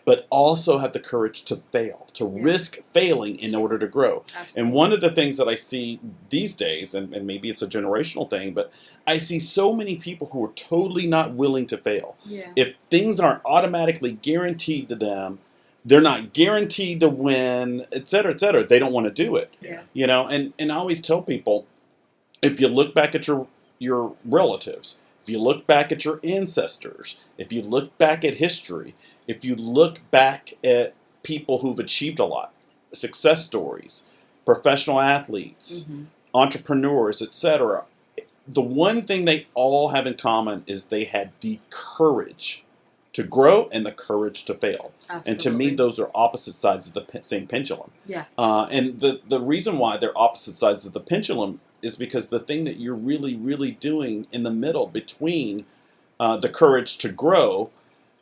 but also have the courage to fail, to risk failing in order to grow. Absolutely. And one of the things that I see these days, and maybe it's a generational thing, but I see so many people who are totally not willing to fail. Yeah. If things aren't automatically guaranteed to them, they're not guaranteed to win, et cetera, they don't want to do it. Yeah. You know, and I always tell people, if you look back at your relatives, if you look back at your ancestors, if you look back at history, if you look back at people who've achieved a lot, success stories, professional athletes, entrepreneurs, etc., the one thing they all have in common is they had the courage to grow and the courage to fail. Absolutely. And to me, those are opposite sides of the same pendulum. Yeah. And the reason why they're opposite sides of the pendulum is because the thing that you're really, really doing in the middle between the courage to grow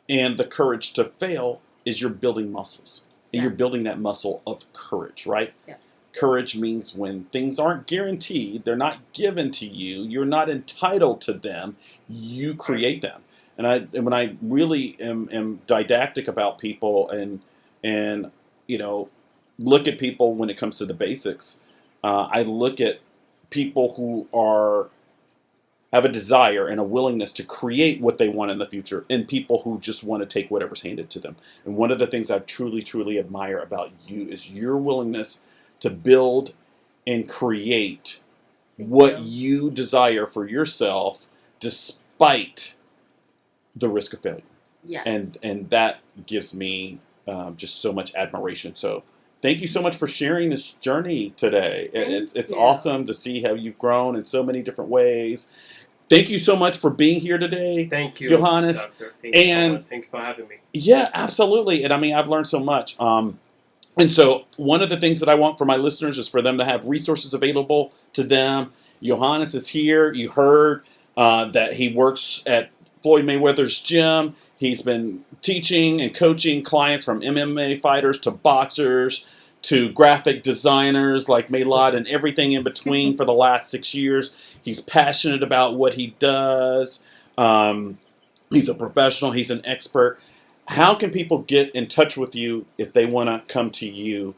and the courage to fail is you're building muscles. And you're building that muscle of courage, right? Yes. Courage means when things aren't guaranteed, they're not given to you, you're not entitled to them, you create them. And when I really am didactic about people and you know, look at people when it comes to the basics, I look at people who have a desire and a willingness to create what they want in the future, and people who just want to take whatever's handed to them. And one of the things I truly, truly admire about you is your willingness to build and create what you desire for yourself, despite the risk of failure. Yes. And that gives me just so much admiration. So thank you so much for sharing this journey today. It's awesome to see how you've grown in so many different ways. Thank you so much for being here today. Thank you, Johannes. Doctor. Thank you so much. Thank you for having me. Yeah, absolutely. And I mean, I've learned so much. And so one of the things that I want for my listeners is for them to have resources available to them. Johannes is here. You heard that he works at Floyd Mayweather's gym. He's been teaching and coaching clients from MMA fighters to boxers to graphic designers like Melat and everything in between for the last 6 years. He's passionate about what he does. He's a professional. He's an expert. How can people get in touch with you if they want to come to you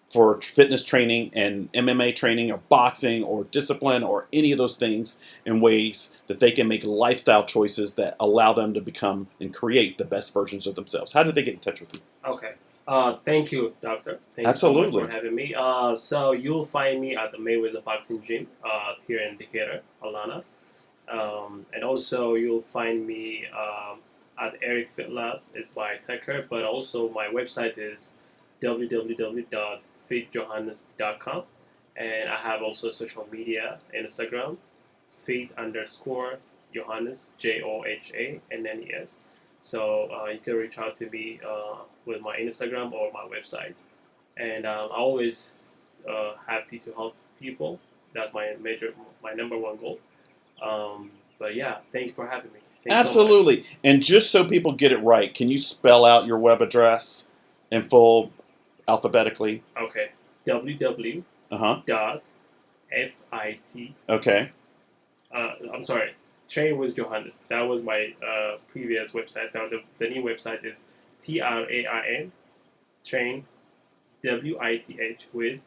for fitness training and MMA training or boxing or discipline or any of those things in ways that they can make lifestyle choices that allow them to become and create the best versions of themselves? How do they get in touch with you? Okay. Thank you, Doctor. Thank Absolutely. you so much for having me. So you'll find me at the Mayweather Boxing Gym here in Decatur, Atlanta. And also you'll find me at Eric Fit Lab is by Tecker, but also my website is www.fitjohannes.com, and I have also social media, Instagram, fit_Johannes, JOHANNES. So you can reach out to me with my Instagram or my website, and I'm always happy to help people. That's my number one goal. But yeah, thank you for having me. Absolutely. So and just so people get it right, can you spell out your web address in full alphabetically? Okay. www.fit. Okay. I'm sorry. Train with Johannes. That was my previous website. Now the new website is TRAIN, train, WITH with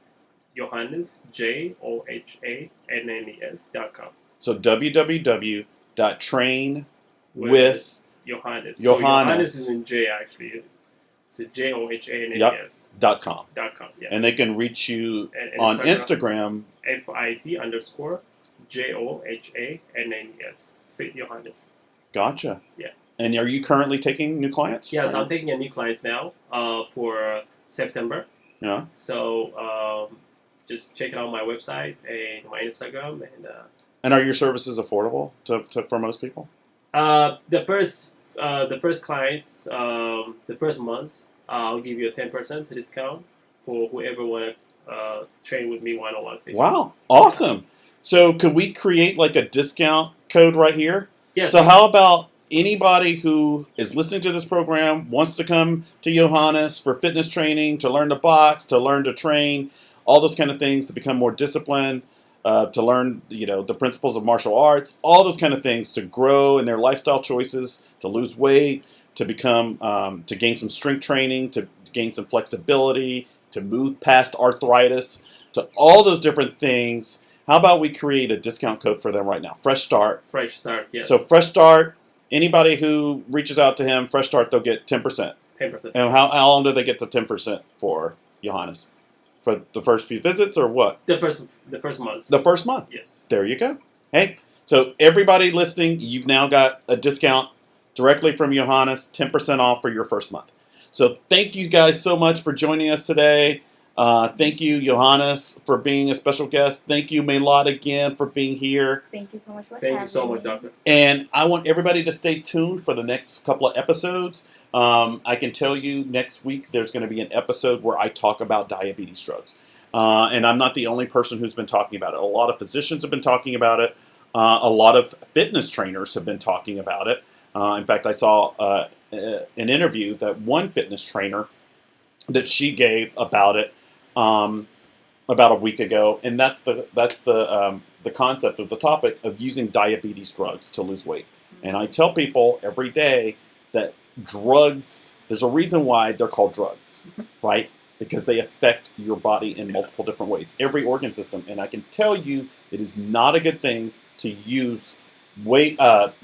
Johannes, JOHANNES.com. So www.train with Johannes. So Johannes. Johannes is in J actually. So JOHANNES. .com. Yeah. And they can reach you and on Instagram. FIT_JOHANNES. Fit Johannes. Gotcha. Yeah. And are you currently taking new clients? Yes, I'm taking a new clients now for September. Yeah. So just check out my website and my Instagram. And are your services affordable for most people? The first clients, the first months, I'll give you a 10% discount for whoever want to train with me one-on-one sessions. Wow, awesome. So could we create like a discount code right here? Yes. So how about anybody who is listening to this program, wants to come to Johannes for fitness training, to learn to box, to learn to train, all those kind of things, to become more disciplined, to learn, the principles of martial arts, all those kind of things, to grow in their lifestyle choices, to lose weight, to become, to gain some strength training, to gain some flexibility, to move past arthritis, to all those different things. How about we create a discount code for them right now? Fresh Start. Fresh Start, yes. So Fresh Start, anybody who reaches out to him, Fresh Start, they'll get 10%. 10%. And how long do they get the 10% for, Johannes? For the first few visits or what? The first month. The first month. Yes. There you go. Hey, so everybody listening, you've now got a discount directly from Johannes, 10% off for your first month. So thank you guys so much for joining us today. Thank you, Johannes, for being a special guest. Thank you, Melat, again, for being here. Thank you so much for having me. Thank you so much, Doctor. And I want everybody to stay tuned for the next couple of episodes. I can tell you next week there's going to be an episode where I talk about diabetes drugs. And I'm not the only person who's been talking about it. A lot of physicians have been talking about it. A lot of fitness trainers have been talking about it. In fact, I saw an interview that one fitness trainer that she gave about it about a week ago, and that's the concept of the topic of using diabetes drugs to lose weight. And I tell people every day that drugs, there's a reason why they're called drugs, right? Because they affect your body in multiple different ways, every organ system. And I can tell you it is not a good thing to use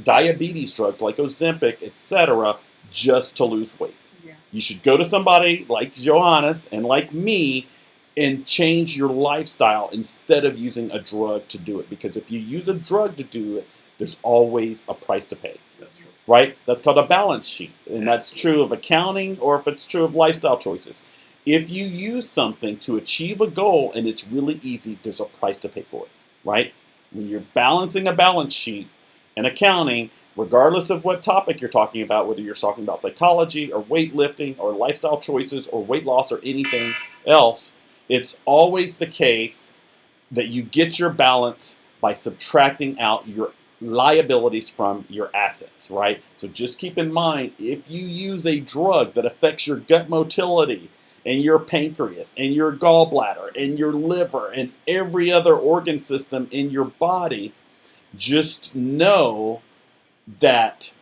diabetes drugs like Ozempic, etc., just to lose weight. Yeah. You should go to somebody like Johannes and like me and change your lifestyle instead of using a drug to do it. Because if you use a drug to do it, there's always a price to pay. That's true. Right? That's called a balance sheet. And that's true of accounting or if it's true of lifestyle choices. If you use something to achieve a goal and it's really easy, there's a price to pay for it. Right? When you're balancing a balance sheet and accounting, regardless of what topic you're talking about, whether you're talking about psychology or weightlifting or lifestyle choices or weight loss or anything else, it's always the case that you get your balance by subtracting out your liabilities from your assets, right? So just keep in mind, if you use a drug that affects your gut motility and your pancreas and your gallbladder and your liver and every other organ system in your body, just know that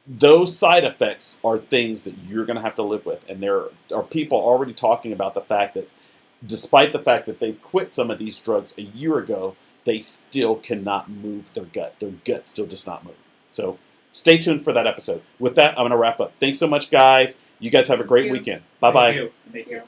those side effects are things that you're going to have to live with. And there are people already talking about the fact that despite the fact that they've quit some of these drugs a year ago, they still cannot move their gut. Their gut still does not move. So stay tuned for that episode. With that, I'm going to wrap up. Thanks so much, guys. You guys have a great weekend. Bye-bye. Thank you.